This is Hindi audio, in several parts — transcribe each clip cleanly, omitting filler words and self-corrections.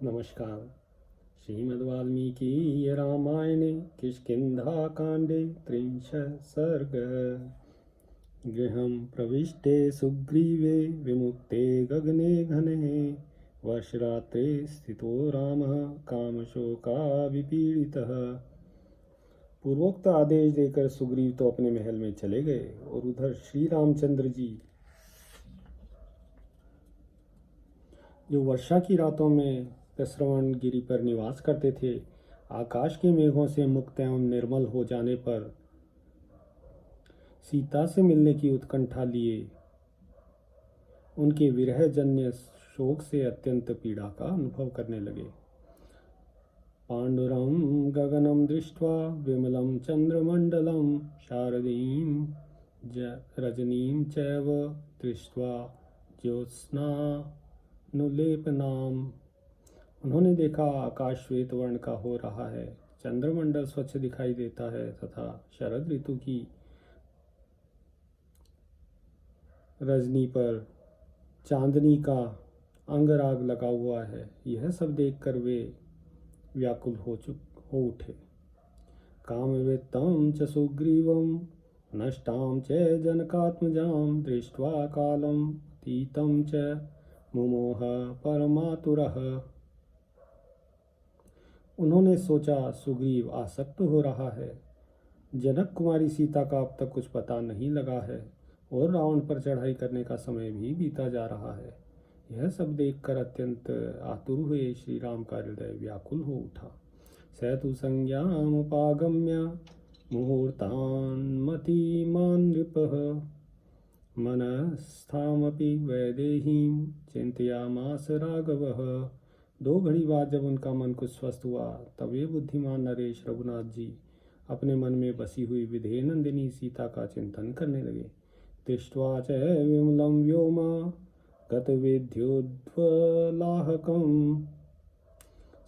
नमस्कार। श्रीमद् वाल्मीकि रामायणे किष्किन्धाकाण्डे त्रिंशः सर्गः। गृहं प्रविष्टे सुग्रीवे विमुक्ते गगने घने वर्षरात्रे स्थितो रामः कामशोकाविपीडितः। पूर्वोक्त आदेश देकर सुग्रीव तो अपने महल में चले गए और उधर श्री रामचंद्र जी जो वर्षा की रातों में प्रस्रवण गिरि पर निवास करते थे, आकाश के मेघों से मुक्त एवं निर्मल हो जाने पर सीता से मिलने की उत्कंठा लिए उनके विरह जन्य शोक से अत्यंत पीड़ा का अनुभव करने लगे। पांडुरं गगनं दृष्ट्वा विमलं चंद्रमंडलं शारदीं रजनीं चैव दृष्ट्वा ज्योत्स्नानुलेपनाम्। उन्होंने देखा आकाश श्वेत वर्ण का हो रहा है, चंद्रमंडल स्वच्छ दिखाई देता है तथा शरद ऋतु की रजनी पर चांदनी का अंगराग लगा हुआ है। यह सब देखकर वे व्याकुल हो उठे। कामवित्तं च सुग्रीवं नष्टां च जनकात्मजां दृष्ट्वा कालम् अतीतं च मुमोह परमातुरः। उन्होंने सोचा, सुग्रीव आसक्त हो रहा है, जनक कुमारी सीता का अब तक कुछ पता नहीं लगा है और रावण पर चढ़ाई करने का समय भी बीता जा रहा है। यह सब देखकर अत्यंत आतुर हुए श्री राम का हृदय व्याकुल हो उठा। सैतु संज्ञामुपागम्य मुहूर्तान्मतिमान् नृपः मनस्थामपि वैदेहीं चिंतयामास राघवः। 2 घड़ी बाद जब उनका मन कुछ स्वस्थ हुआ, तब वे बुद्धिमान नरेश रघुनाथ जी अपने मन में बसी हुई विधेय नंदिनी सीता का चिंतन करने लगे। दृष्ट्वा च विमलं व्योम गतविद्युद्वलाहकं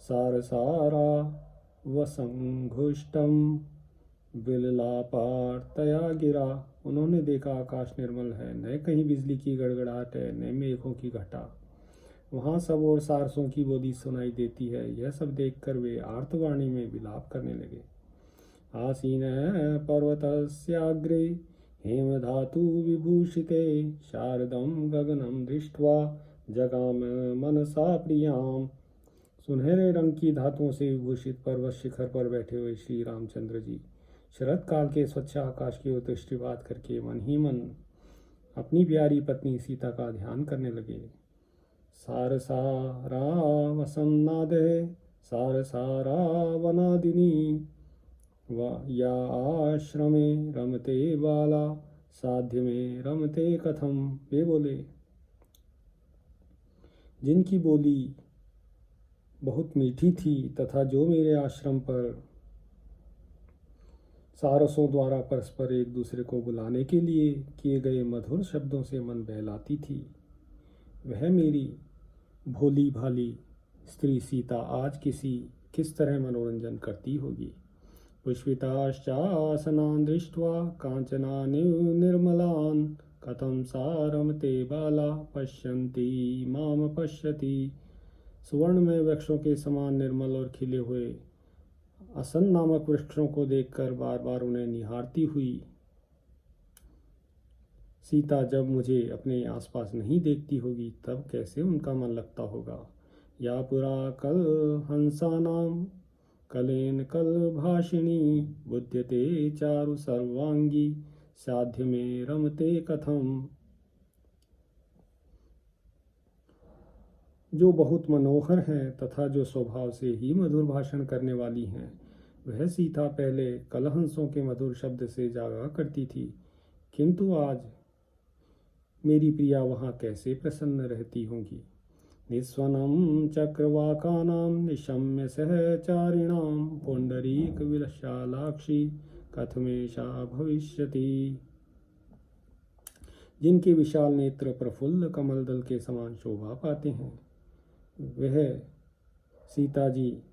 सारसारा वसंघुष्टं बिललापार्तया गिरा। उन्होंने देखा आकाश निर्मल है, न कहीं बिजली की गड़गड़ाहट है, न मेघों की घटा। वहाँ सब और सारसों की बोली सुनाई देती है। यह सब देखकर वे आर्तवाणी में विलाप करने लगे। आसीन पर्वतस्याग्रे हेमधातु विभूषिते शारदं गगनं दृष्ट्वा जगाम मनसा प्रियाम। सुनहरे रंग की धातुओं से विभूषित पर्वत शिखर पर बैठे हुए श्री रामचंद्र जी शरद काल के स्वच्छ आकाश की ओर दृष्टिपात करके मन ही मन अपनी प्यारी पत्नी सीता का ध्यान करने लगे। सारसारा वसन्नादे सारसारा वनादिनी या आश्रमे रमते बाला साध्य में रमते कथम। वे बोले, जिनकी बोली बहुत मीठी थी तथा जो मेरे आश्रम पर सारसों द्वारा परस्पर एक दूसरे को बुलाने के लिए किए गए मधुर शब्दों से मन बहलाती थी, वह मेरी भोली भाली स्त्री सीता आज किस तरह मनोरंजन करती होगी। पुष्पिताश्चासनान् दृष्ट्वा कांचनानि निर्मलान् कथं सा रमते बाला पश्यन्ती माम पश्यति। सुवर्णमय वृक्षों के समान निर्मल और खिले हुए असन नामक वृक्षों को देखकर बार बार उन्हें निहारती हुई सीता जब मुझे अपने आसपास नहीं देखती होगी, तब कैसे उनका मन लगता होगा। या पुरा कल हंसानाम कलेन कल भाषिणी बुध्यते चारु सर्वांगी साध्य में रमते कथम। जो बहुत मनोहर हैं तथा जो स्वभाव से ही मधुर भाषण करने वाली हैं, वह सीता पहले कलहंसों के मधुर शब्द से जागा करती थी, किंतु आज मेरी प्रिया वहाँ कैसे प्रसन्न रहती होंगी। निस्वनं चक्रवाकानां निशम्य सहचारिणां पुंडरीक विशालाक्षी कथमेशा भविष्यति। जिनके विशाल नेत्र प्रफुल्ल कमल दल के समान शोभा पाते हैं, वह सीता जी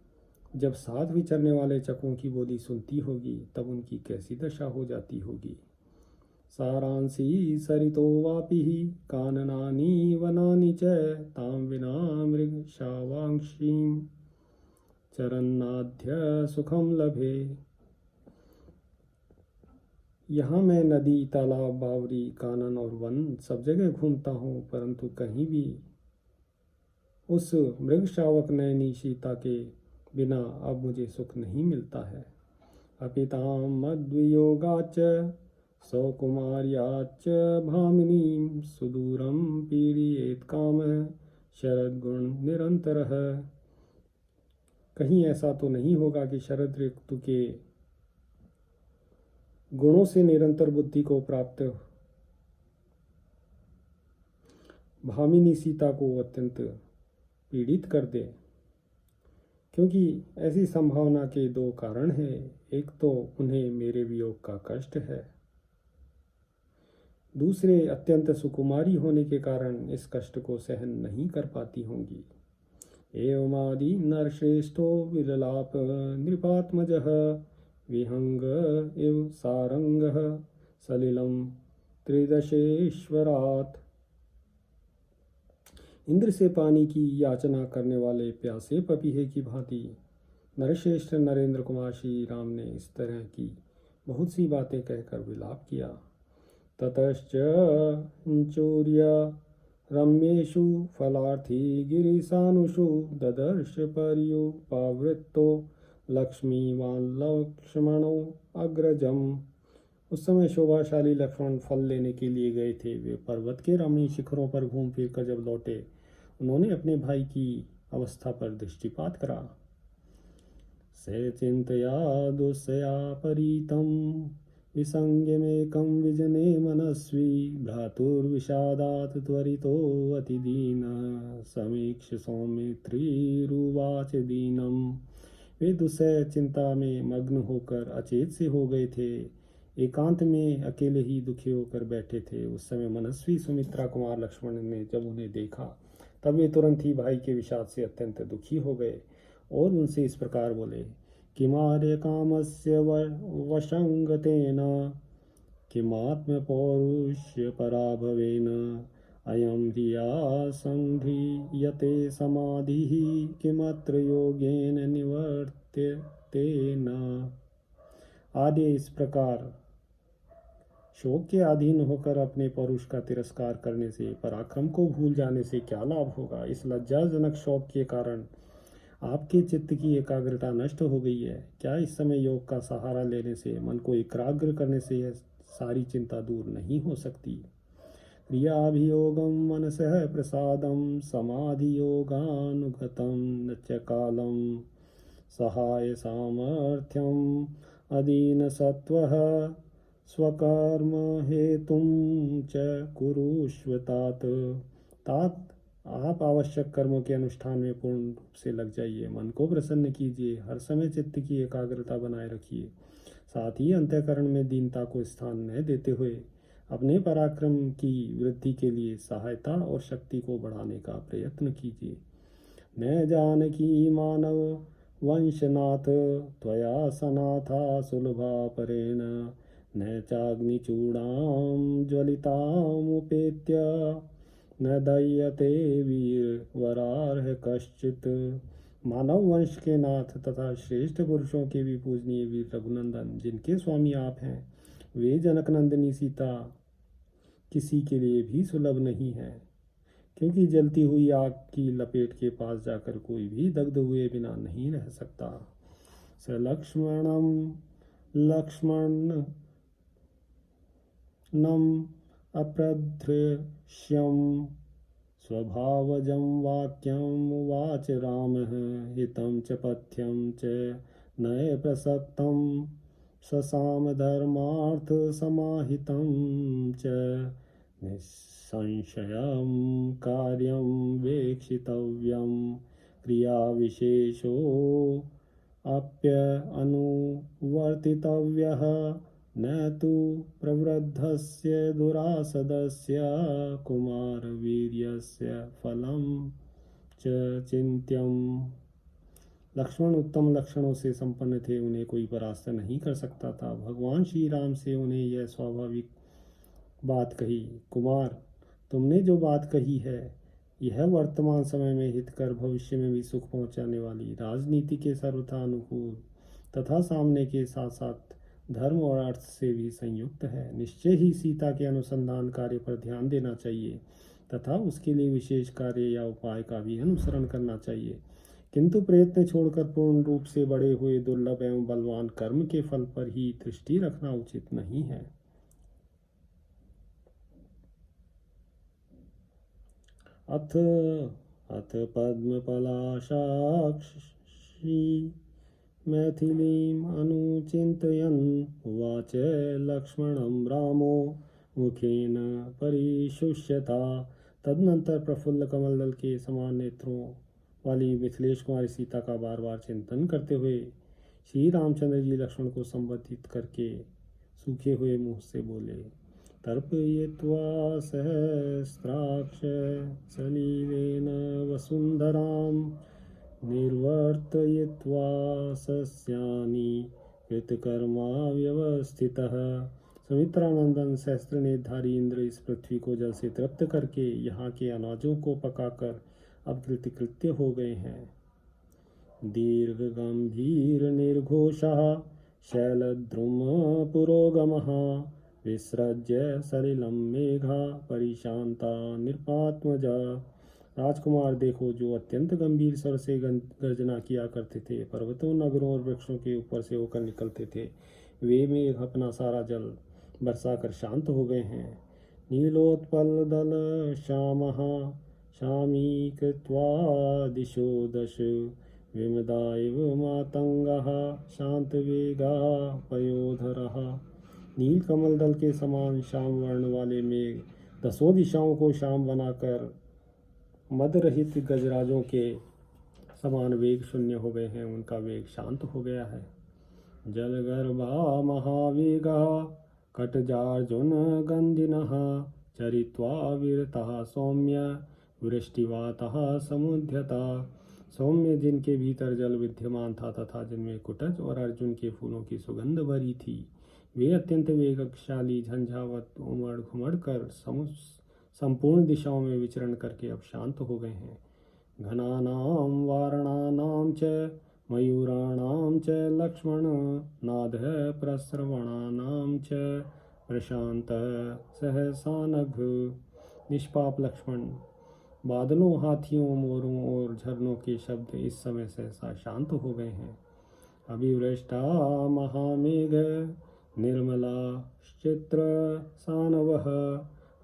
जब साथ विचरने वाले चकों की बोली सुनती होगी, तब उनकी कैसी दशा हो जाती होगी। सारांसी सरितो वापिः काननानि वनानि च तां विना मृगशावांशीं चरन्नाद्य सुखम लभे। यहाँ मैं नदी, तालाब, बावरी, कानन और वन सब जगह घूमता हूँ, परंतु कहीं भी उस मृगशावक नयनी सीता के बिना अब मुझे सुख नहीं मिलता है। अपितां मद्वियोगाच्च सौकुमार्याच्च भामिनीं सुदूरं पीडयेत् कामः शरद्गुण निरंतरः। कहीं ऐसा तो नहीं होगा कि शरद ऋतु के गुणों से निरंतर बुद्धि को प्राप्त भामिनी सीता को अत्यंत पीड़ित कर दे, क्योंकि ऐसी संभावना के दो कारण हैं। एक तो उन्हें मेरे वियोग का कष्ट है, दूसरे अत्यंत सुकुमारी होने के कारण इस कष्ट को सहन नहीं कर पाती होंगी। एवमादि नरश्रेष्ठो विललाप नृपात्मजः विहंग इव सारंगः सलिलम त्रिदशेश्वरात्। इंद्र से पानी की याचना करने वाले प्यासे पपीहे की भांति नरश्रेष्ठ नरेंद्र कुमार श्री राम ने इस तरह की बहुत सी बातें कहकर विलाप किया। ततश्च चौर्य रम्येषु फलार्थी गिरिशानुषु ददर्श पर्युपावृत्तो लक्ष्मीवान् लक्ष्मणो अग्रजम। उस समय शोभाशाली लक्ष्मण फल लेने के लिए गए थे। वे पर्वत के रमणीय शिखरों पर घूम फिर कर जब लौटे, उन्होंने अपने भाई की अवस्था पर दृष्टिपात करा। से चिंतया दुस्सया परितं विसंज्ञमेकं विजने मनस्वी भ्रातुर्विषादात् त्वरितो अतिदीनः समीक्ष सौमित्रीरुवाच दीनम्। वे दुस्सह चिंता में मग्न होकर अचेत से हो गए थे, एकांत में अकेले ही दुखी होकर बैठे थे। उस समय मनस्वी सुमित्रा कुमार लक्ष्मण ने जब उन्हें देखा, तब वे तुरंत ही भाई के विषाद से अत्यंत दुखी हो गए और उनसे इस प्रकार बोले। किमार्य कामस्य वशंगतेन किमात्म पौरुष्य पराभवेन अयं धिया संध्रियते समाधिः किमत्र योगेन निवर्त्यते न। आदि इस प्रकार शोक के अधीन होकर अपने पौरुष का तिरस्कार करने से, पराक्रम को भूल जाने से क्या लाभ होगा। इस लज्जाजनक शोक के कारण आपके चित्त की एकाग्रता नष्ट हो गई है। क्या इस समय योग का सहारा लेने से, मन को एकाग्र करने से यह सारी चिंता दूर नहीं हो सकती। क्रियाभियोगम मनसः प्रसादम समाधि योगानुगतम न च कालम सहाय सामर्थ्यम अदीन सत्वः स्वकर्म हेतुम च कुरुष्व तात। आप आवश्यक कर्मों के अनुष्ठान में पूर्ण रूप से लग जाइए, मन को प्रसन्न कीजिए, हर समय चित्त की एकाग्रता बनाए रखिए, साथ ही अंतःकरण में दीनता को स्थान न देते हुए अपने पराक्रम की वृद्धि के लिए सहायता और शक्ति को बढ़ाने का प्रयत्न कीजिए। न जानकी मानव वंशनाथ त्वया सनाथा सुलभा परेण न चाग्निचूडां ज्वलितामुपेत्य न दह्यते वीरवरार्ह कश्चित्। मानव वंश के नाथ तथा श्रेष्ठ पुरुषों के भी पूजनीय वीर रघुनंदन, जिनके स्वामी आप हैं, वे जनकनंदिनी सीता किसी के लिए भी सुलभ नहीं है, क्योंकि जलती हुई आग की लपेट के पास जाकर कोई भी दग्ध हुए बिना नहीं रह सकता। स लक्ष्मणम् अप्रदृश्यं स्वभावजं वाक्यम् उवाच रामः हितं च पथ्यं च नये प्रसक्तं ससाम धर्मार्थ समाहितं च निःसंशयं कार्यं वेक्षितव्यं क्रियाविशेषो अनुवर्तितव्यः न तु प्रवृद्धस्य दुरासदस्य कुमारवीर्यस्य फलं च चिन्त्यम्। लक्ष्मण उत्तम लक्षणों से संपन्न थे, उन्हें कोई परास्त नहीं कर सकता था। भगवान श्री राम से उन्हें यह स्वाभाविक बात कही। कुमार, तुमने जो बात कही है यह वर्तमान समय में हितकर भविष्य में भी सुख पहुंचाने वाली राजनीति के सर्वथा अनुकूल तथा सामने के साथ साथ धर्म और अर्थ से भी संयुक्त है। निश्चय ही सीता के अनुसंधान कार्य पर ध्यान देना चाहिए तथा उसके लिए विशेष कार्य या उपाय का भी अनुसरण करना चाहिए, किंतु प्रयत्न छोड़कर पूर्ण रूप से बड़े हुए दुर्लभ एवं बलवान कर्म के फल पर ही दृष्टि रखना उचित नहीं है। अथ अथ पद्मपलाशाक्षी मैथिलीम् अनुचिन्तयन् उवाच लक्ष्मणं रामो मुखेन परिशुष्यता। तदनंतर प्रफुल्ल कमल दल के समान नेत्रों वाली मिथिलेश कुमारी सीता का बार बार चिंतन करते हुए श्री रामचंद्र जी लक्ष्मण को संबोधित करके सूखे हुए मुंह से बोले, तर्पयित्वा सहस्राक्ष सलीलेन वसुंधरां निर्वर्तयित्वा सस्यानि कृतकर्मा व्यवस्थितः। सुमित्रानंदन सहस्त्रनेत्रधारी इंद्र इस पृथ्वी को जल से तृप्त करके यहाँ के अनाजों को पकाकर अब कृतकृत्य हो गए हैं। दीर्घ गंभीर निर्घोषः शैलद्रुम पुरोगमः विसृज्य सलिलं मेघा परिशांता निरपात्मजा। राजकुमार देखो, जो अत्यंत गंभीर स्वर से गर्जना किया करते थे, पर्वतों नगरों और वृक्षों के ऊपर से होकर निकलते थे, वे मेघ अपना सारा जल बरसा कर शांत हो गए हैं। नीलोत्पल दल श्यामः शामी कृत्वा दिशो दश विमदा इव मातंगः शांत वेगा पयोधरः। नील कमल दल के समान श्याम वर्ण वाले मेघ दसों दिशाओं को श्याम बनाकर मद रहित गजराजों के समान वेग शून्य हो गए हैं, उनका वेग शांत हो गया है। जलगर्भा महावेगा कटजार्जुन गंधिनः चरित्वा वीरतः सौम्य वृष्टिवातः समुद्यता। सौम्य जिनके भीतर जल विद्यमान था तथा जिनमें कुटज और अर्जुन के फूलों की सुगंध भरी थी, वे अत्यंत वेगशाली झंझावत उमड़ घुमड़ कर संपूर्ण दिशाओं में विचरण करके अब शांत हो गए हैं। घनानां वारणानां च मयूराणां च लक्ष्मण नादः प्रस्रवणानां च प्रशांत सहसानघ। निष्पाप लक्ष्मण, बादलों, हाथियों, मोरों और झरनों के शब्द इस समय सहसा शांत हो गए हैं। अभिवृष्टा महामेघ निर्मला चित्र सानवः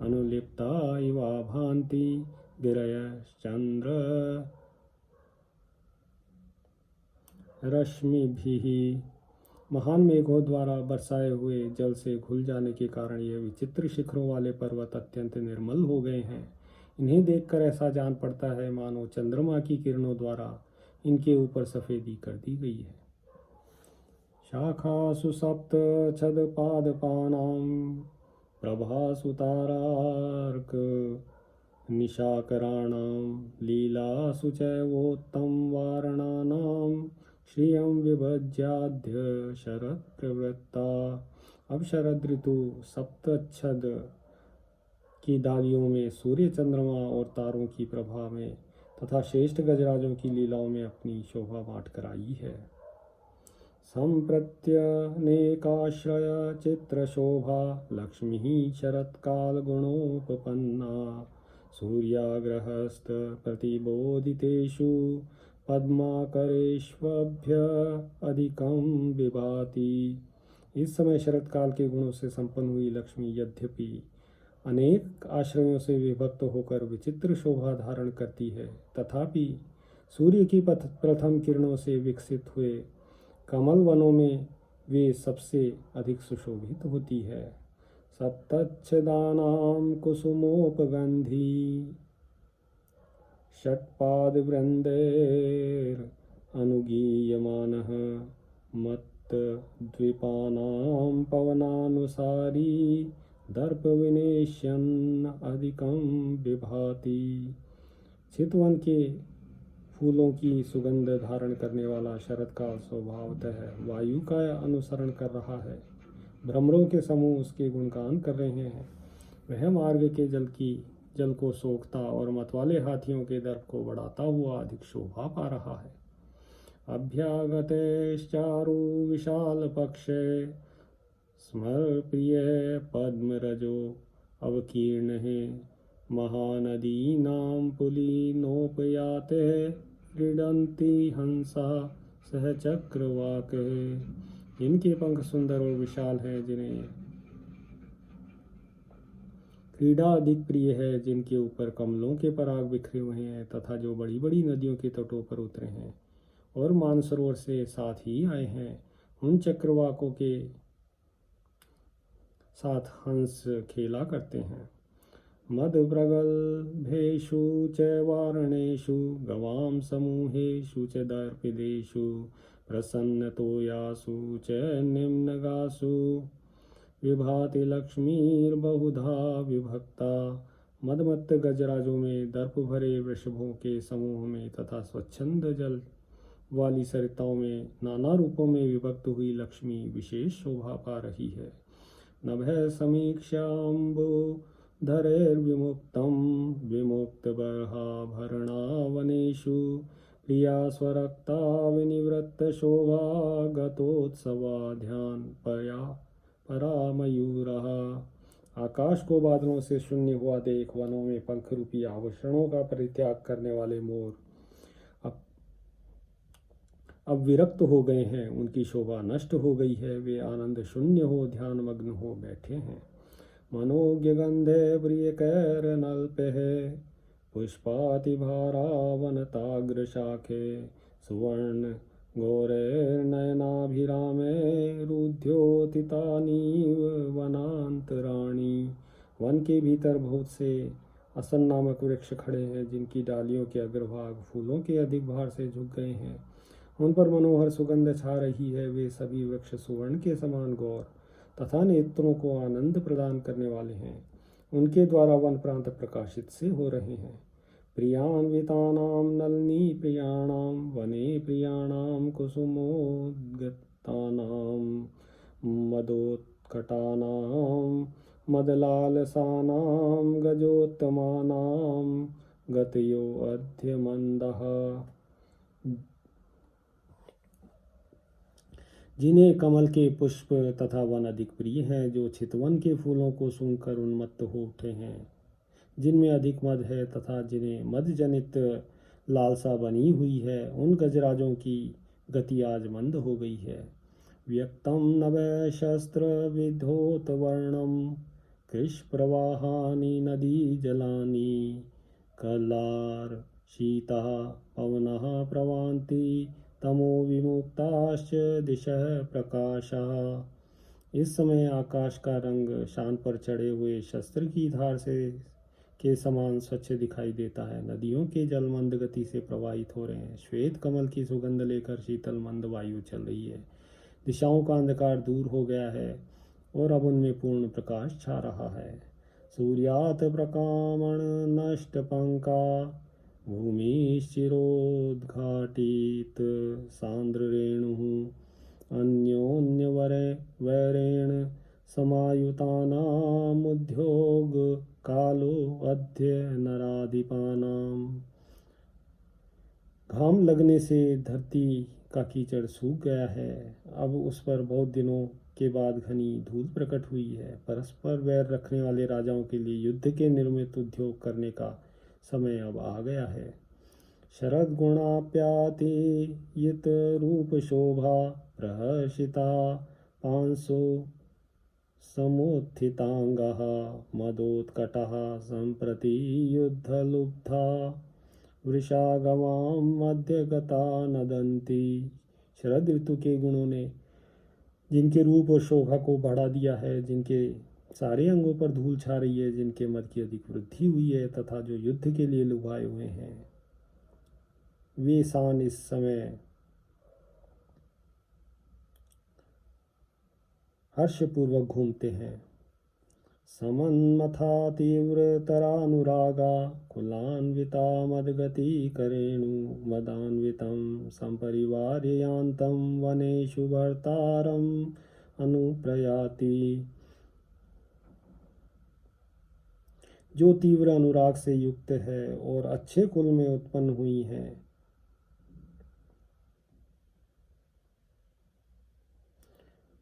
अनुलिप्ता इवा भान्ति गिरयश्चंद्र रश्मिभिः। महान मेघों द्वारा बरसाए हुए जल से घुल जाने के कारण ये विचित्र शिखरों वाले पर्वत अत्यंत निर्मल हो गए हैं। इन्हें देखकर ऐसा जान पड़ता है मानो चंद्रमा की किरणों द्वारा इनके ऊपर सफेदी कर दी गई है। शाखासु सप्त छदपादपानां प्रभासु तारार्क निशाकराणां लीलासु चैवोत्तम वारणानां श्रियं विभज्याद्य शरद प्रवृत्ता। अब शरद ऋतु सप्तच्छद की डालियों में सूर्य, चंद्रमा और तारों की प्रभा में तथा श्रेष्ठ गजराजों की लीलाओं में अपनी शोभा बांट कर आई है। संप्रत्यनेकाश्रय चित्र शोभा लक्ष्मी शरत्काल गुणोपपन्ना सूर्याग्रहस्थ प्रतिबोधितेषु पद्माकरेष्वभ्य अधिकं विभाति। इस समय शरत्काल के गुणों से संपन्न हुई लक्ष्मी यद्यपि अनेक आश्रयों से विभक्त होकर विचित्र शोभा धारण करती है, तथापि सूर्य की प्रथम किरणों से विकसित हुए कमल वनों में वे सबसे अधिक सुशोभित होती है। सप्तच्छदानां कुसुमोपगंधी षट्पादवृन्दैर् अनुगीयमानः मत्द्वीपानां पवनानुसारी दर्पविनेश्यन् अधिकं विभाति। चितवन के फूलों की सुगंध धारण करने वाला शरद का स्वभावतः वायु का अनुसरण कर रहा है। भ्रमरों के समूह उसके गुणगान कर रहे हैं वह मार्ग के जल को सोखता और मतवाले हाथियों के दर्प को बढ़ाता हुआ अधिक शोभा पा रहा है। अभ्यागतेश्चारु विशाल पक्षे स्मर प्रिय पद्मरजो अवकीर्ण है महानदीनां पुलिनोपयाते क्रीडन्ति हंसा सह चक्रवाक। इनके पंख सुंदर और विशाल हैं, जिन्हें क्रीड़ा अधिक प्रिय है, जिनके ऊपर कमलों के पराग बिखरे हुए हैं तथा जो बड़ी बड़ी नदियों के तटों पर उतरे हैं और मानसरोवर से साथ ही आए हैं, उन चक्रवाकों के साथ हंस खेला करते हैं। मद प्रगल्भेषु च वारणेषु गवां समूहेषु च दर्पिदेषु प्रसन्नतोयासु च निम्नगासु विभाति लक्ष्मीर्बहुधा विभक्ता। मदमत्त गजराजों में, दर्प भरे वृषभों के समूह में तथा स्वच्छंद जल वाली सरिताओं में नाना रूपों में विभक्त हुई लक्ष्मी विशेष शोभा पा रही है। नभः समीक्षाम्बो धरेर्विमुक्तं विमुक्तबर्हाभरणावनेषु प्रिया स्वरक्ता विनिवृत्तशोभा गतोत्सवाध्यान परामयूरः। आकाश को बादलों से शून्य हुआ देख वनों में पंख रूपी आभूषणों का परित्याग करने वाले मोर अब विरक्त हो गए हैं, उनकी शोभा नष्ट हो गई है, वे आनंद शून्य हो ध्यान मग्न हो बैठे हैं। मनोज्ञ गंधे प्रिय कैर नल्पे पुष्पाति भारावनताग्र शाखे सुवर्ण गौरैर्नयनाभिरामे रुद्योतितानीव वनांतराणी। वन के भीतर बहुत से असन नामक वृक्ष खड़े हैं, जिनकी डालियों के अग्रभाग फूलों के अधिक भार से झुक गए हैं, उन पर मनोहर सुगंध छा रही है। वे सभी वृक्ष सुवर्ण के समान गौर तथा नेत्रों को आनंद प्रदान करने वाले हैं, उनके द्वारा वन प्रांत प्रकाशित से हो रहे हैं। प्रियान्वितानां नलिनी प्रियाणां वने प्रियाणां कुसुमोद्गतानां मदोत्कटानां मदलालसानां गजोत्तमानां गतयो अद्य मंदः। जिन्हें कमल के पुष्प तथा वन अधिक प्रिय हैं, जो चितवन के फूलों को सूंघकर उन्मत्त हो उठे हैं, जिनमें अधिक मद है तथा जिन्हें मद जनित लालसा बनी हुई है, उन गजराजों की गति आज मंद हो गई है। व्यक्तम नभः शस्त्र विधोत वर्णम कृष प्रवाहानि नदी जलानि कलार शीता पवनः प्रवान्ति तमो विमुक्ताश्च दिशः प्रकाशः। इस समय आकाश का रंग शान पर चढ़े हुए शस्त्र की धार से के समान स्वच्छ दिखाई देता है। नदियों के जल मंद गति से प्रवाहित हो रहे हैं। श्वेत कमल की सुगंध लेकर शीतल मंद वायु चल रही है। दिशाओं का अंधकार दूर हो गया है और अब उनमें पूर्ण प्रकाश छा रहा है। सूर्यात प्रकामण नष्ट पंका भूमिश्चिरोद्घाटित सांद्र रेणुः अन्योन्य वैरेण समायुतानामुद्योग कालो अद्य नराधिपानाम। घाम लगने से धरती का कीचड़ सूख गया है, अब उस पर बहुत दिनों के बाद घनी धूल प्रकट हुई है। परस्पर वैर रखने वाले राजाओं के लिए युद्ध के निर्मित उद्योग करने का समय अब आ गया है। शरद गुणाप्यातीयत रूप शोभा प्रहर्षिता पांसो समुत्थितांगः मदोत्कटः संप्रति युद्धलुब्धा वृषागवां मध्य गता नदन्ति। शरद ऋतु के गुणों ने जिनके रूप और शोभा को बढ़ा दिया है, जिनके सारे अंगों पर धूल छा रही है, जिनके मद की अधिक वृद्धि हुई है तथा जो युद्ध के लिए लुभाए हुए हैं, वे सान इस समय हर्षपूर्वक घूमते हैं। समन्मथा तीव्रतरानुरागा कुलान्विता मदगति करेणु मदान्वितं संपरिवार्य यान्तं वनेषु भर्तारम् अनुप्रयाति। जो तीव्र अनुराग से युक्त है और अच्छे कुल में उत्पन्न हुई हैं।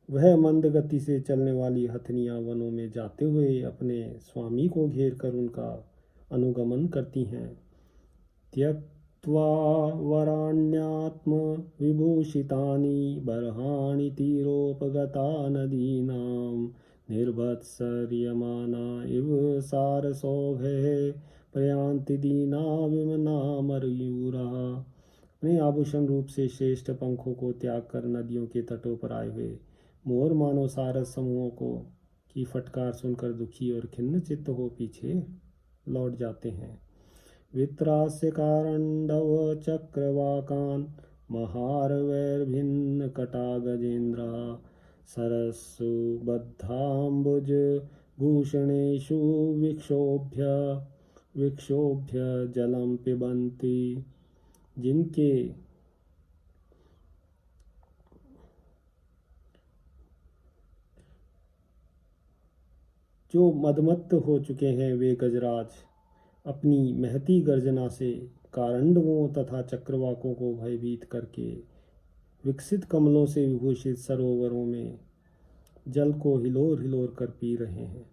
वह मंद गति से चलने वाली हथनियां वनों में जाते हुए अपने स्वामी को घेर कर उनका अनुगमन करती हैं। त्यक्त्वा वराण्यात्म विभूषितानि बर्हाणि तीरोपगता नदीनां निर्भत्सर्यमाना इव सारसौघे प्रयान्ति दीना विमना मयूरा। अपने आभूषण रूप से श्रेष्ठ पंखों को त्याग कर नदियों के तटों पर आए हुए मोर मानव सारस समूहों को की फटकार सुनकर दुखी और खिन्न चित्त हो पीछे लौट जाते हैं। वित्रास्य कारण्डव चक्रवाकान महारवैर्भिन्न कटा गजेन्द्रा सरस्सु बद्धाम्बुज भूषणेषु विक्षोभ्य जलम पिबन्ति। जिनके जो मदमत्त हो चुके हैं वे गजराज अपनी महती गर्जना से कारंडवों तथा चक्रवाकों को भयभीत करके विकसित कमलों से विभूषित सरोवरों में जल को हिलोर हिलोर कर पी रहे हैं।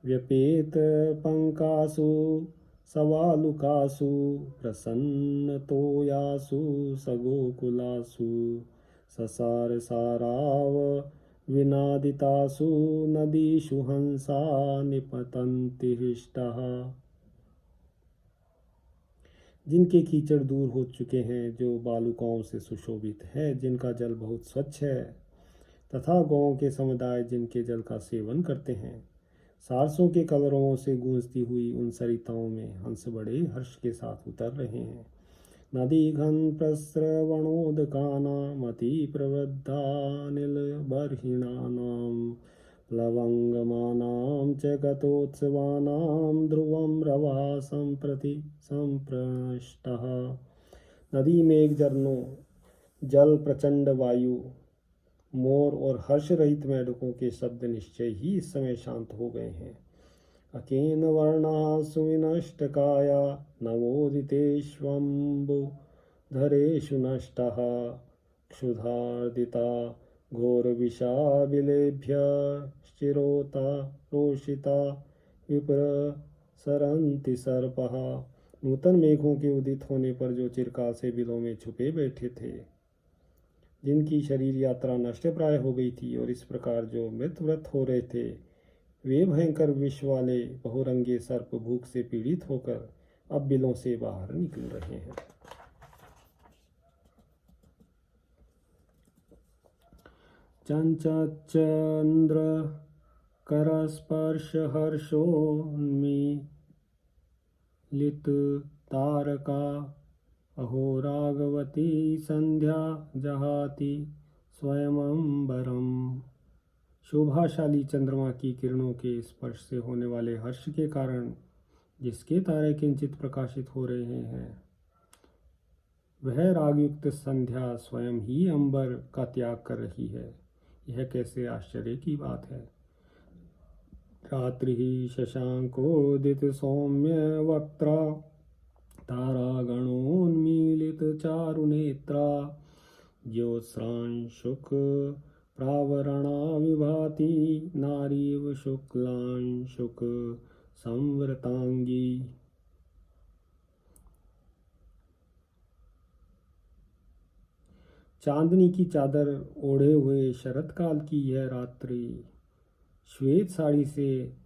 व्यपेत पंकासु सवालुकासु प्रसन्न तोयासु सगोकुलासु ससार साराव विनादितासु नदीषु हंसा निपतन्ति हृष्टः। जिनके कीचड़ दूर हो चुके हैं, जो बालुकाओं से सुशोभित है, जिनका जल बहुत स्वच्छ है तथा गौओं के समुदाय जिनके जल का सेवन करते हैं, सारसों के कलरवों से गूंजती हुई उन सरिताओं में हंस बड़े हर्ष के साथ उतर रहे हैं। नदी घन प्रस्रवणोदकानामति प्रवृद्धानिल बर्हिणानां प्लवंगमानां च गतोत्सवानां ध्रुवं रवा संप्रति संप्रष्टः। नदी मेघ झरनों, जल प्रचंड वायु, मोर और हर्ष रहित मेढकों के शब्द निश्चय ही इस समय शांत हो गए हैं। अकेन वर्णा सुविनष्टकाया नवोदितेष्वम्बुधरेषु नष्टः क्षुधार्दिता घोरविषाबिलेभ्य चिरोता रोषिता विप्रसरन्ति सर्पः। नूतन मेघों के उदित होने पर जो चिरकाल से बिलों में छुपे बैठे थे, जिनकी शरीर यात्रा नष्ट प्राय हो गई थी, और इस प्रकार जो मृतव्रत हो रहे थे, वे भयंकर विष वाले बहुरंगे सर्प भूख से पीड़ित होकर अब बिलों से बाहर निकल रहे हैं। चंचन्द्र करस्पर्श हर्षोन्मीलित तारका अहो रागवती संध्या जहाति स्वयंबरम। शोभाशाली चंद्रमा की किरणों के स्पर्श से होने वाले हर्ष के कारण जिसके तारे किंचित प्रकाशित हो रहे हैं, वह रागयुक्त संध्या स्वयं ही अंबर का त्याग कर रही है। यह कैसे आश्चर्य की बात है। रात्रि ही शशांकोदित सौम्य वक्त्रा तारागणोन्मीलित चारुनेत्रा ज्योत्स्रांशुक प्रावरणा विभाति नारीव शुक्लांशुक संवृतांगी। चांदनी की चादर ओढ़े हुए शरतकाल की यह रात्रि श्वेत साड़ी से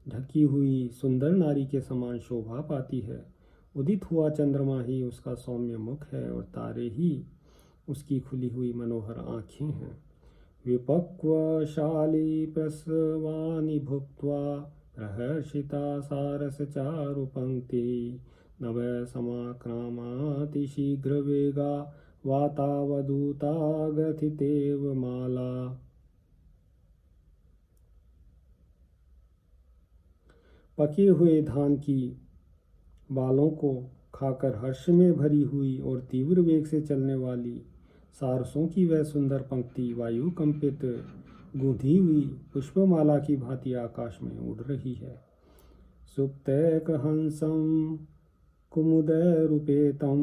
ढकी हुई सुंदर नारी के समान शोभा पाती है। उदित हुआ चंद्रमा ही उसका सौम्य मुख है और तारे ही उसकी खुली हुई मनोहर आँखें हैं। विपक्वशाली प्रसवानि भुक्त्वा प्रहर्षिता सारस चारु पंक्ति नभः समाक्रामाति शीघ्र वेगा वातावधूता ग्रथितेव माला। पके हुए धान की बालों को खाकर हर्ष में भरी हुई और तीव्र वेग से चलने वाली सारसों की वह सुंदर पंक्ति वायु कंपित गूंधी हुई पुष्पमाला की भांति आकाश में उड़ रही है। सुप्तैकहंसं कुमुदैरुपेतं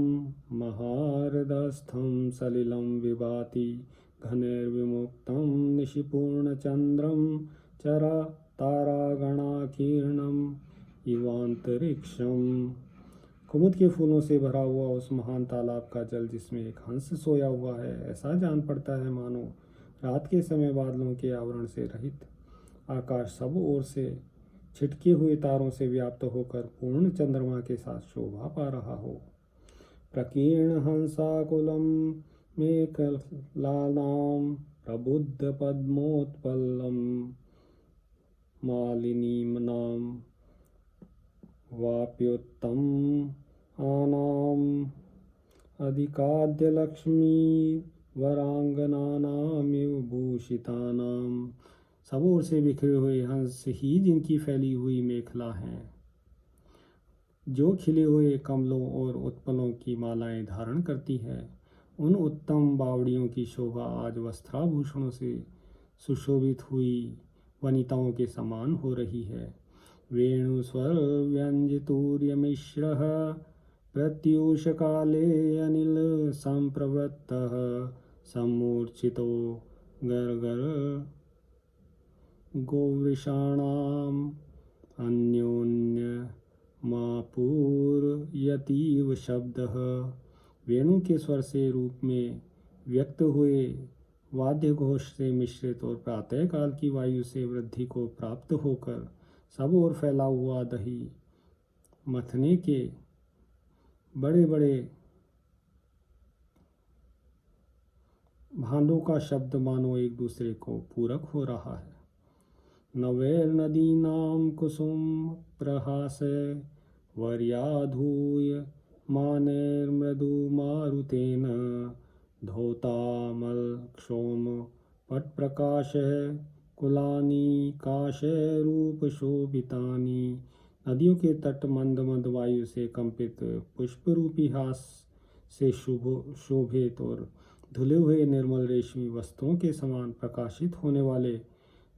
महारदस्थं सलिलं विभाति घनैर्विमुक्तं निशिपूर्णचन्द्रं चरा तारागणाकीर्णम् इवांतरिक्षम। कुमुद के फूलों से भरा हुआ उस महान तालाब का जल जिसमें एक हंस सोया हुआ है, ऐसा जान पड़ता है मानो रात के समय बादलों के आवरण से रहित आकाश सब ओर से छिटके हुए तारों से व्याप्त होकर पूर्ण चंद्रमा के साथ शोभा पा रहा हो। प्रकीर्ण हंसाकुलम मेखलानां प्रबुद्ध पद्मोत्पल्लम मालिनीनां वाप्योत्तम आनाम अधिकाद्य लक्ष्मी वरांगनानामिव भूषितानाम। सब ओर से बिखरे हुए हंस ही जिनकी फैली हुई मेखला हैं, जो खिले हुए कमलों और उत्पलों की मालाएं धारण करती है। उन उत्तम बावड़ियों की शोभा आज वस्त्राभूषणों से सुशोभित हुई वनिताओं के समान हो रही है। वेणुस्वर व्यंजितूर्यमिश्रः प्रत्यूष काले अनिल संप्रवृत्तः सम्मूर्छितो गर्गर गोवृषाणाम् अन्योन्यमापूरयतीव शब्दः। वेणु के स्वर से रूप में व्यक्त हुए वाद्य घोष से मिश्रित और प्रातःकाल की वायु से वृद्धि को प्राप्त होकर सब ओर फैला हुआ दही मथने के बड़े बड़े भांडों का शब्द मानो एक दूसरे को पूरक हो रहा है। नवैर्नदीनां कुसुम प्रहासे वर्याधूय मानैर्मृदु मारुतेन धौतामल क्षोम पटप्रकाशः कुलानि काशैरूप शोभितानि। नदियों के तट मंद मंद वायु से कंपित पुष्प रूपी हास से शोभित और धुले हुए निर्मल रेशमी वस्त्रों के समान प्रकाशित होने वाले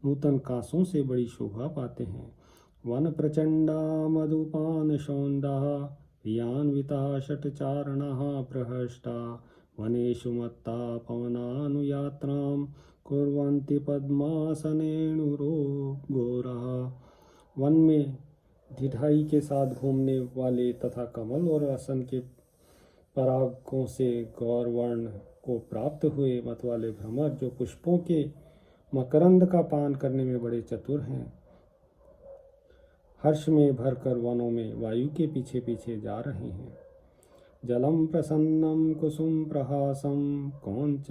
नूतन कांसों से बड़ी शोभा पाते हैं। वन प्रचंडा मधुपान सौंदा रियान्विता षट्चारणः प्रहष्टा वनेषु मत्ता पवनानुयात्रां कुर्वन्ति पद्मासनेणुरो गोरा। वन में ढिठाई के साथ घूमने वाले तथा कमल और असन के परागों से गौरवर्ण को प्राप्त हुए मतवाले भ्रमर जो पुष्पों के मकरंद का पान करने में बड़े चतुर हैं, हर्ष में भरकर वनों में वायु के पीछे पीछे जा रहे हैं। जलम प्रसन्नम कुसुम प्रहासम कौंच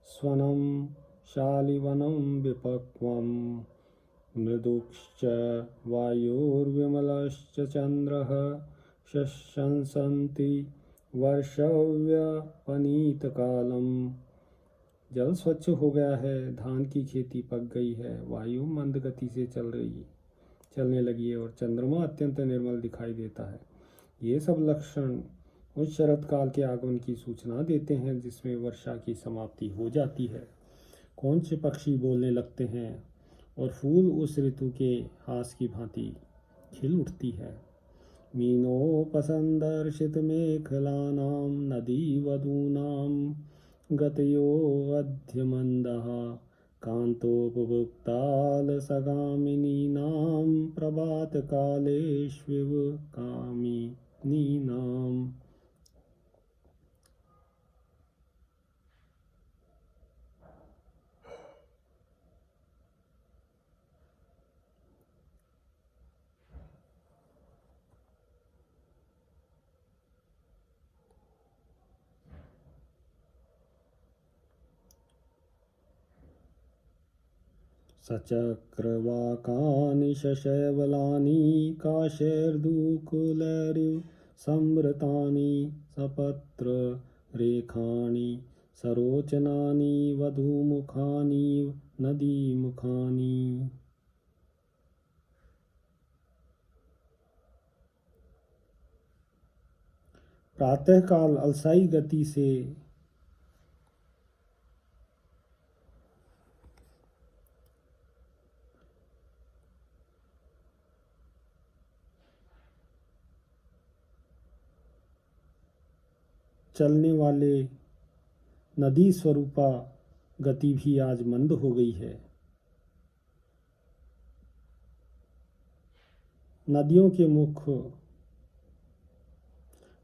स्वनम शालिवनम विपक्वम मृदुश्च वायुर्विमलश्च चंद्रः शशंसन्ति वर्षव्यपनीतकालम। जल स्वच्छ हो गया है, धान की खेती पक गई है, वायु मंद गति से चलने लगी है और चंद्रमा अत्यंत निर्मल दिखाई देता है। ये सब लक्षण उस शरत काल के आगमन की सूचना देते हैं जिसमें वर्षा की समाप्ति हो जाती है। कौन से पक्षी बोलने लगते हैं और फूल उस ऋतु के हास की भांति खिल उठती है। मीनोपसंदर्शित मेखलानां नदीवधूनां गतयो अध्यमन्दः कान्तोपभुक्तालसगामिनीनां प्रभातकालेष्विव कामिनीनाम्। सचक्रवाकानि शशैवलानि काशैर्दूकुलैरिव संवृतानि सपत्ररेखाणि सरोचनानि वधूमुखानि नदीमुखानि। प्रातःकाल अलसाई गति से चलने वाले नदी स्वरूपा गति भी आज मंद हो गई है। नदियों के मुख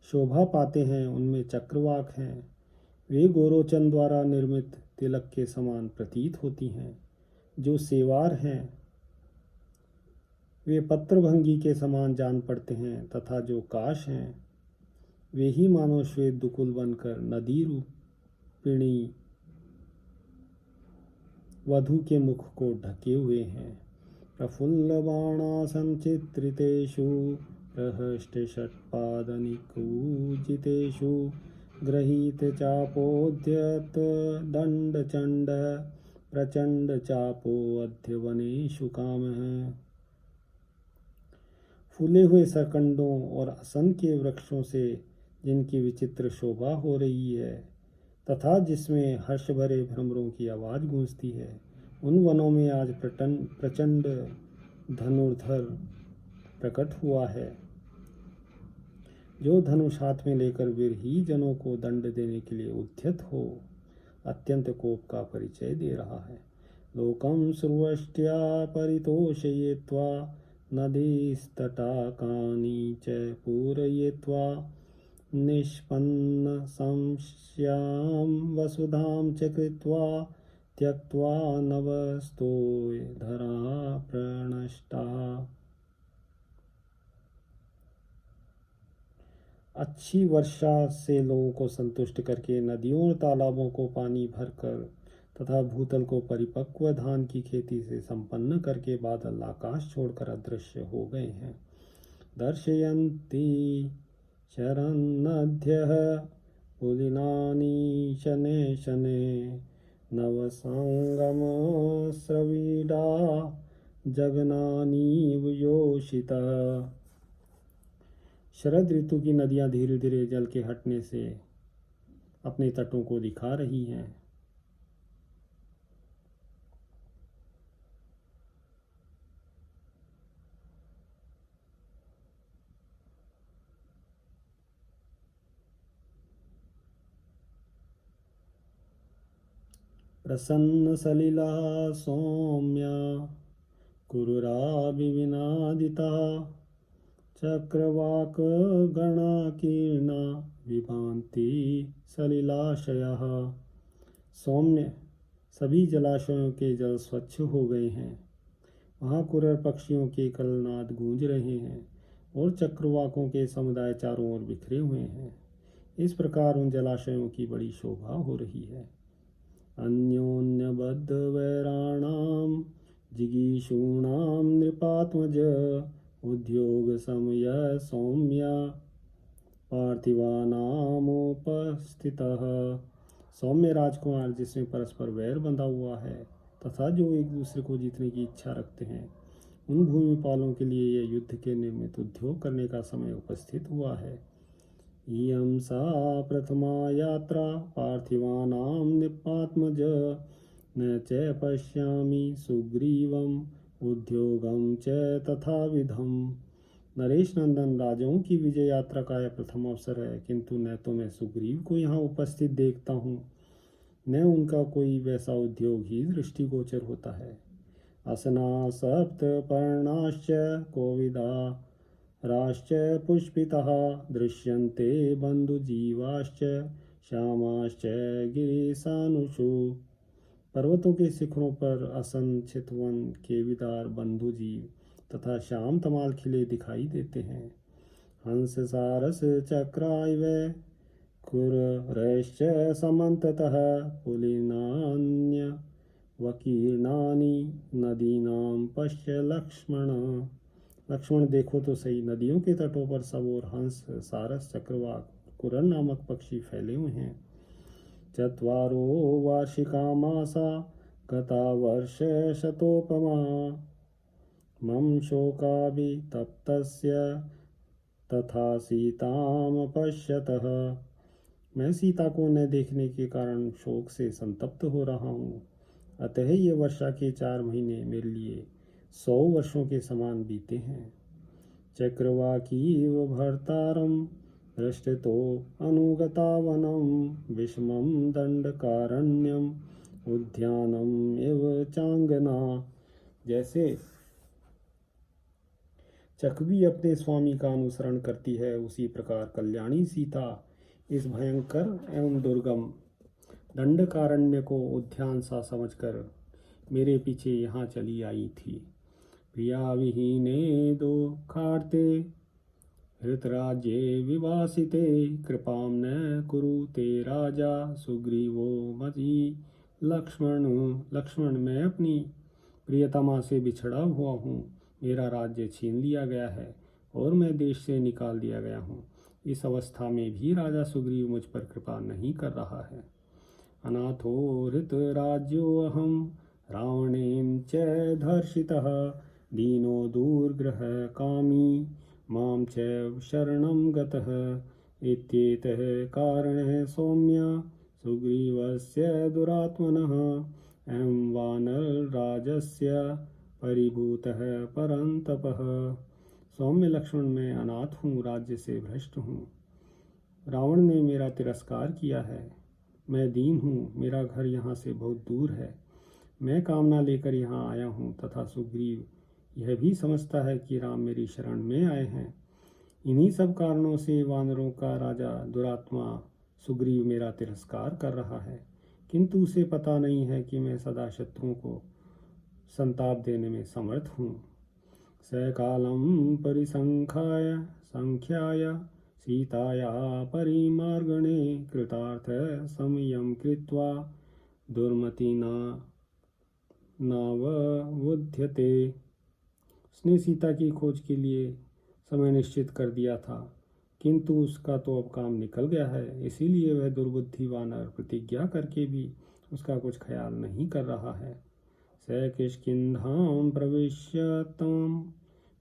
शोभा पाते हैं, उनमें चक्रवाक हैं। वे गोरोचन द्वारा निर्मित तिलक के समान प्रतीत होती हैं। जो सेवार हैं वे पत्रभंगी के समान जान पड़ते हैं, तथा जो काश हैं वे ही मानो श्वेत दुकुल बनकर नदी रूपिणी वधु के मुख को ढके हुए हैं। प्रफुल्लबाणा संचित्रितेषु प्रहष्टषट्पादनिकूजितेषु गृहीत चापोद्यत दण्डचण्ड प्रचण्ड चापो अद्य वनेषु कामः। फूले हुए सरकंडों और असंख्य वृक्षों से जिनकी विचित्र शोभा हो रही है तथा जिसमें हर्ष भरे भ्रमरों की आवाज़ गूंजती है, उन वनों में आज प्रचंड धनुर्धर प्रकट हुआ है, जो धनुष हाथ में लेकर विरही जनों को दंड देने के लिए उद्यत हो अत्यंत कोप का परिचय दे रहा है। लोकम सर्वष्ट्या परितोषयित्वा नदीस्तटाकानि च पूरयित्वा निष्पन्न संश्यां वसुधां च कृत्वा त्यक्त्वा नवस्तोय धरा प्रणष्टा। अच्छी वर्षा से लोगों को संतुष्ट करके नदियों और तालाबों को पानी भरकर तथा भूतल को परिपक्व धान की खेती से संपन्न करके बादल आकाश छोड़कर अदृश्य हो गए हैं। दर्शयन्ति शरन्नद्यः पुलिनानि शने शने नवसंगम स्रवीडा जगनानीव योषिता। शरद ऋतु की नदियां धीरे धीरे जल के हटने से अपने तटों को दिखा रही हैं। प्रसन्न सलिला सौम्या कुरुराभिविनादिता चक्रवाक गणाकीर्णा विभान्ति सलिलाशयः। सौम्य सभी जलाशयों के जल स्वच्छ हो गए हैं। वहाँ कुरर पक्षियों के कलनाद गूंज रहे हैं और चक्रवाकों के समुदाय चारों ओर बिखरे हुए हैं। इस प्रकार उन जलाशयों की बड़ी शोभा हो रही है। अन्योन्यबद्ध वैराणां जिगीषूणां नृपात्मज उद्योग समय सौम्य पार्थिवानामुपस्थितः। सौम्य राजकुमार जिसमें परस्पर वैर बंधा हुआ है तथा जो एक दूसरे को जीतने की इच्छा रखते हैं, उन भूमिपालों के लिए यह युद्ध के निर्मित उद्योग करने का समय उपस्थित हुआ है। इयं सा प्रथमा यात्रा पार्थिवानां निपात्मज न च पश्यामि सुग्रीवम् उद्योगं च तथाविधम्। नरेश नंदन, राजाओं की विजय यात्रा का यह प्रथम अवसर है, किंतु न तो मैं सुग्रीव को यहाँ उपस्थित देखता हूँ न उनका कोई वैसा उद्योग ही दृष्टिगोचर होता है। असना सप्त पर्णाश्च कोविदा राश्च पुष्पितः दृश्यन्ते बन्धुजीवाश्च श्यामाश्च गिरिसानुषु। पर्वतों के शिखरों पर असन चितवन केविदार बंधुजीव तथा श्याम तमाल खिले दिखाई देते हैं। हंस सारस चक्राइव कुरैश्च समन्ततः पुलिनान्य वकीर्णानि नदीनां पश्य लक्ष्मण। लक्ष्मण देखो तो सही, नदियों के तटों पर सब ओर हंस सारस चक्रवाक कुरन नामक पक्षी फैले हुए हैं। चत्वारो वार्षिका मासा गता वर्ष शतोपमा मम शोकाभितप्तस्य तथा सीताम पश्यतः। मैं सीता को न देखने के कारण शोक से संतप्त हो रहा हूँ, अतः ये वर्षा के 4 महीने मेरे लिए 100 वर्षों के समान बीते हैं। चक्रवाकीव भर्तारम दृष्टितो अनुगता वनं विषमं दंडकारण्यम उद्यानम एव चांगना। जैसे चकवी अपने स्वामी का अनुसरण करती है, उसी प्रकार कल्याणी सीता इस भयंकर एवं दुर्गम दंडकारण्य को उद्यान सा समझकर मेरे पीछे यहाँ चली आई थी। प्रिया विहीने दो खाड़ते हृतराज्ये विवासिते कृपाम न कुरुते राजा सुग्रीवो मजी लक्ष्मण मैं अपनी प्रियतमा से बिछड़ा हुआ हूँ। मेरा राज्य छीन लिया गया है और मैं देश से निकाल दिया गया हूँ। इस अवस्था में भी राजा सुग्रीव मुझ पर कृपा नहीं कर रहा है। अनाथो हृतराज्योऽहं रावणेन च धर्षितः दीनो दुर्ग्रह कामी मां चैव शरणं गतः। इत्येतः कारणः सौम्य सुग्रीवस्य दुरात्मनः एवं वानरराजस्य परिभूतः परन्तपः। सौम्य लक्ष्मण, मैं अनाथ हूँ, राज्य से भ्रष्ट हूँ। रावण ने मेरा तिरस्कार किया है। मैं दीन हूँ, मेरा घर यहाँ से बहुत दूर है। मैं कामना लेकर यहाँ आया हूँ तथा सुग्रीव यह भी समझता है कि राम मेरी शरण में आए हैं। इन्हीं सब कारणों से वानरों का राजा दुरात्मा सुग्रीव मेरा तिरस्कार कर रहा है, किंतु उसे पता नहीं है कि मैं सदा शत्रुओं को संताप देने में समर्थ हूँ। सकालं परिसंख्याय सीताया परिमार्गणे कृतार्थ समयं कृत्वा दुर्मति नावबुध्यते। उसने सीता की खोज के लिए समय निश्चित कर दिया था, किंतु उसका तो अब काम निकल गया है, इसीलिए वह दुर्बुद्धि वानर प्रतिज्ञा करके भी उसका कुछ ख्याल नहीं कर रहा है। स किष्किन्धां प्रविश्य तं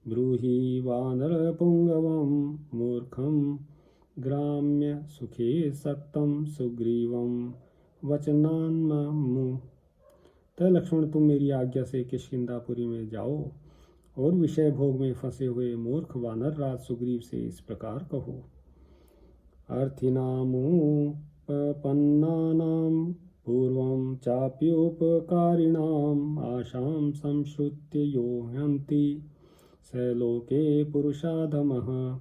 ब्रूहि वानरपुङ्गवं मूर्खं ग्राम्य सुखे सक्तं सुग्रीवं वचनान्ममु। लक्ष्मण, तुम मेरी आज्ञा से किष्किंधापुरी में जाओ और विषय भोग में फंसे हुए मूर्ख वानर राज सुग्रीव से इस प्रकार कहो। अर्थीनामुपपन्नानां पूर्वं चाप्योपकारिणाम् आशां संश्रुत्य यो हन्ति स लोके पुरुषाधमः।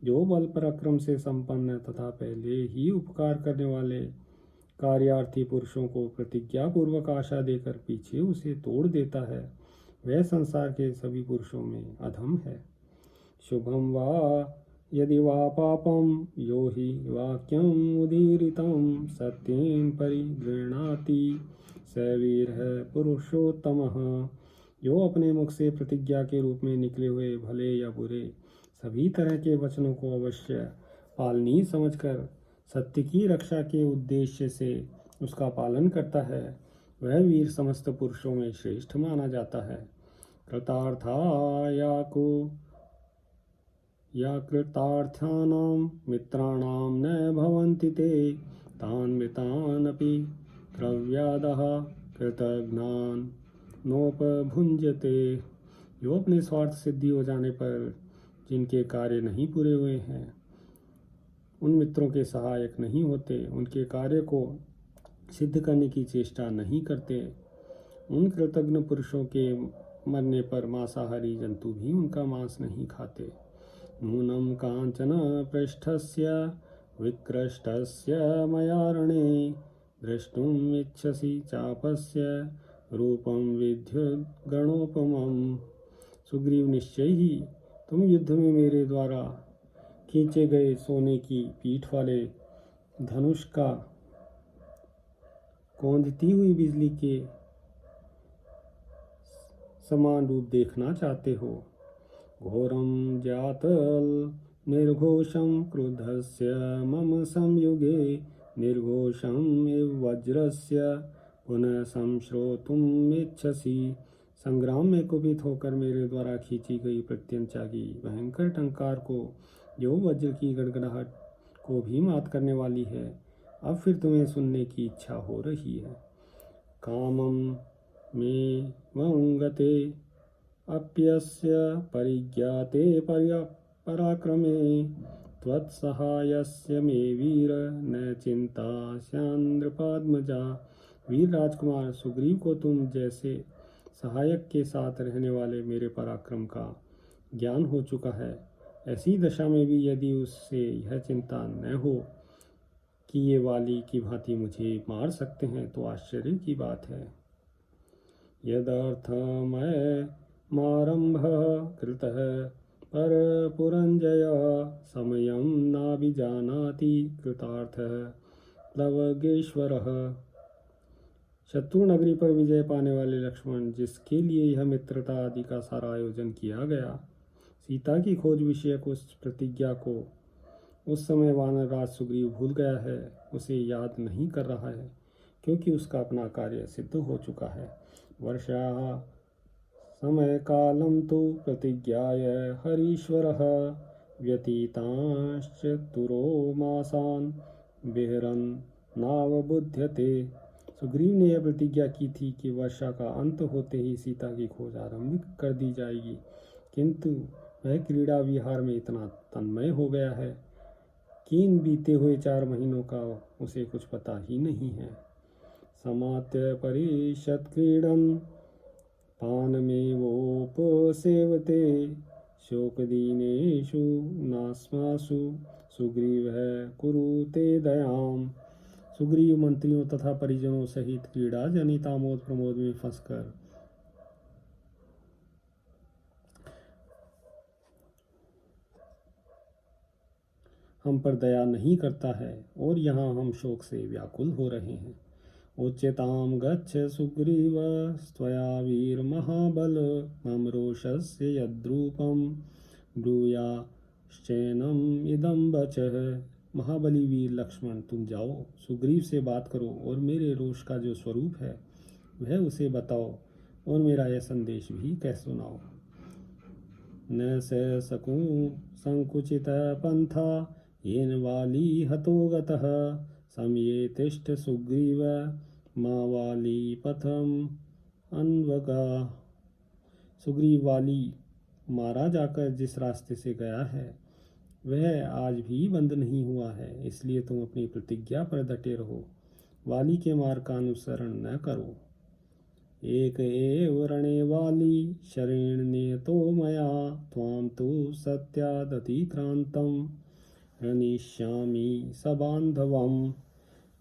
जो बल पराक्रम से संपन्न तथा पहले ही उपकार करने वाले कार्यार्थी पुरुषों को प्रतिज्ञा पूर्वक आशा देकर पीछे उसे तोड़ देता है, वह संसार के सभी पुरुषों में अधम है। शुभम वा यदि वा पापम यो हि वाक्यम उदीरितं सत्येन परिगृह्णाति स वीरः पुरुषोत्तमः। जो अपने मुख से प्रतिज्ञा के रूप में निकले हुए भले या बुरे सभी तरह के वचनों को अवश्य पालनीय समझकर सत्य की रक्षा के उद्देश्य से उसका पालन करता है, वह वीर समस्त पुरुषों में श्रेष्ठ माना जाता है। या कृतार्थानां मित्राणां न भवन्ति ते तान् मृतानपि क्रव्यादः कृतघ्नान् नोपभुञ्जते। जो अपने स्वार्थ सिद्धि हो जाने पर जिनके कार्य नहीं पूरे हुए हैं उन मित्रों के सहायक नहीं होते, उनके कार्य को सिद्ध करने की चेष्टा नहीं करते। उन कृतज्ञ पुरुषों के मरने पर मांसाहारी जंतु भी उनका मांस नहीं खाते। नूनं कांचन पृष्ठस्य विकृष्टस्य मया रणे द्रष्टुम् इच्छसि चापस्य रूपं विद्युद्गणोपमम्। सुग्रीव, निश्चय ही तुम युद्ध में मेरे द्वारा खींचे गए सोने की पीठ वाले धनुष का कौंधती हुई बिजली के समान रूप देखना चाहते हो। घोरं जातल निर्घोषं क्रुद्धस्य मम संयुगे निर्घोषं इव वज्रस्य पुनः संश्रोतुम् इच्छसि। संग्राम में कुपित होकर मेरे द्वारा खींची गई प्रत्यंचा की भयंकर टंकार को, जो वज्र की गड़गड़ाहट को भी मात करने वाली है, अब फिर तुम्हें सुनने की इच्छा हो रही है। कामं मे वंगते अप्यस्य परिज्ञाते पराक्रमे त्वत्सहायस्य मे वीर न चिंता श्यान्द्रपाद्मजा। वीर राजकुमार सुग्रीव को तुम जैसे सहायक के साथ रहने वाले मेरे पराक्रम का ज्ञान हो चुका है। ऐसी दशा में भी यदि उससे यह चिंता न हो कि ये वाली की भांति मुझे मार सकते हैं तो आश्चर्य की बात है। यदर्थमय मारंभ कृतः पर पुरंजय समयं नाभिजानाति कृतार्थः प्लवगेश्वरः। शत्रु नगरी पर विजय पाने वाले लक्ष्मण, जिसके लिए यह मित्रता आदि का सारा आयोजन किया गया, सीता की खोज विषयक उस प्रतिज्ञा को उस समय वानर राज सुग्रीव भूल गया है, उसे याद नहीं कर रहा है, क्योंकि उसका अपना कार्य सिद्ध हो चुका है। वर्षा समय कालम तो प्रतिज्ञाय हरीश्वरः व्यतीतांश्चतुरो मासान् बिहरन् नावबुध्यते। सुग्रीव ने यह प्रतिज्ञा की थी कि वर्षा का अंत होते ही सीता की खोज आरंभ कर दी जाएगी, किंतु वह क्रीड़ा विहार में इतना तन्मय हो गया है कि इन बीते हुए 4 महीनों का उसे कुछ पता ही नहीं है। समात्य परिषद क्रीडन पानमेवोपसेवते शोकदीनेषु नास्मासु सुग्रीव कुरुते दयाम। सुग्रीव मंत्रियों तथा परिजनों सहित क्रीड़ा जनित आमोद प्रमोद में फंसकर हम पर दया नहीं करता है, और यहाँ हम शोक से व्याकुल हो रहे हैं। उच्यताम गच्छ सुग्रीव त्वया वीर महाबल मम रोषस्य यद्रूपम ब्रूयाश्चैनम इदं वचः। महाबली वीर लक्ष्मण, तुम जाओ, सुग्रीव से बात करो और मेरे रोष का जो स्वरूप है वह उसे बताओ, और मेरा यह संदेश भी कह सुनाओ। न स सकूं संकुचित पंथा येन वाली हतो गतः समये तिष्ठ सुग्रीव माँ वाली पथम अन्वगा। सुग्रीव वाली मारा जाकर जिस रास्ते से गया है वह आज भी बंद नहीं हुआ है, इसलिए तुम अपनी प्रतिज्ञा पर डटे रहो, वाली के मार्ग का अनुसरण न करो। एक एव रणे वाली शरेण नियतो मया त्वां तु सत्यादतिक्रांतम रनिष्यामि सबांधवम।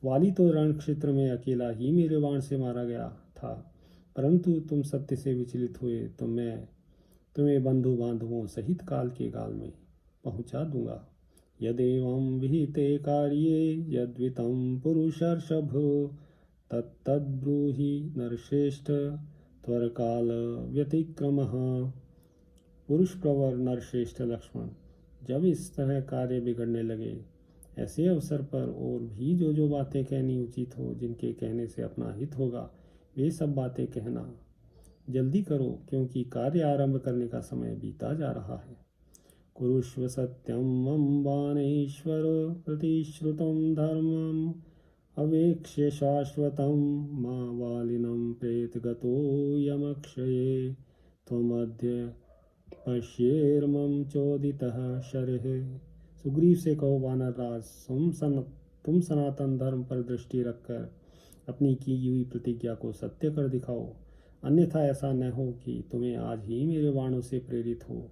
वाली तो रण क्षेत्र में अकेला ही मेरे बाण से मारा गया था, परंतु तुम सत्य से विचलित हुए तो मैं तुम्हें बंधु बांधवों सहित काल के गाल में पहुंचा दूंगा। यदेवं विहिते कार्ये यद्वितं पुरुषर्षभ तत्तद्ब्रूहि नरश्रेष्ठ त्वरकाल व्यतिक्रमः। पुरुष प्रवर नरश्रेष्ठ लक्ष्मण, जब इस तरह कार्य बिगड़ने लगे, ऐसे अवसर पर और भी जो बातें कहनी उचित हो, जिनके कहने से अपना हित होगा, वे सब बातें कहना। जल्दी करो, क्योंकि कार्य आरंभ करने का समय बीता जा रहा है। कुरुष्व सत्यम मम बाणेश्वर प्रतिश्रुतं धर्मम अवेक्ष्य शाश्वतं मां वालिनं प्रेतगतो यमक्षये त्वमद्य पश्येर्मम चोदितः शरः। सुग्रीव से कहो, वानर राज, तुम सनातन धर्म पर दृष्टि रखकर अपनी की हुई प्रतिज्ञा को सत्य कर दिखाओ, अन्यथा ऐसा न हो कि तुम्हें आज ही मेरे बाणों से प्रेरित हो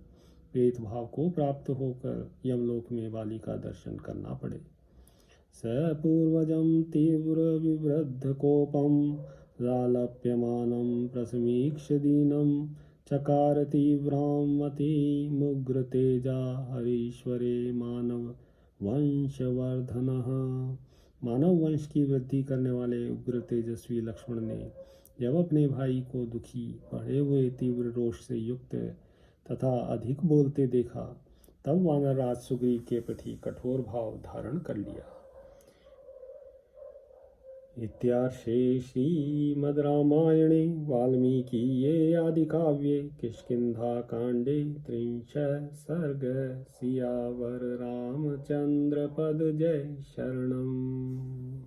प्रेत भाव को प्राप्त होकर यमलोक में वाली का दर्शन करना पड़े। स पूर्वजं तीव्र विवृद्ध कोपम लालप्यमानं प्रसमीक्ष दीनं चकार तीव्रां मतिमुग्र तेजा हरीश्वरे मानव वंशवर्धनः। मानव वंश की वृद्धि करने वाले उग्र तेजस्वी लक्ष्मण ने जब अपने भाई को दुखी, बढ़े हुए तीव्र रोष से युक्त तथा अधिक बोलते देखा, तब वानरराज सुग्रीव के प्रति कठोर भाव धारण कर लिया। इत्यार्षे श्रीमद् रामायणे वाल्मीकीये आदिकाव्ये किष्किन्धाकाण्डे 30 सर्ग। सियावर रामचंद्र पद जय शरणम्।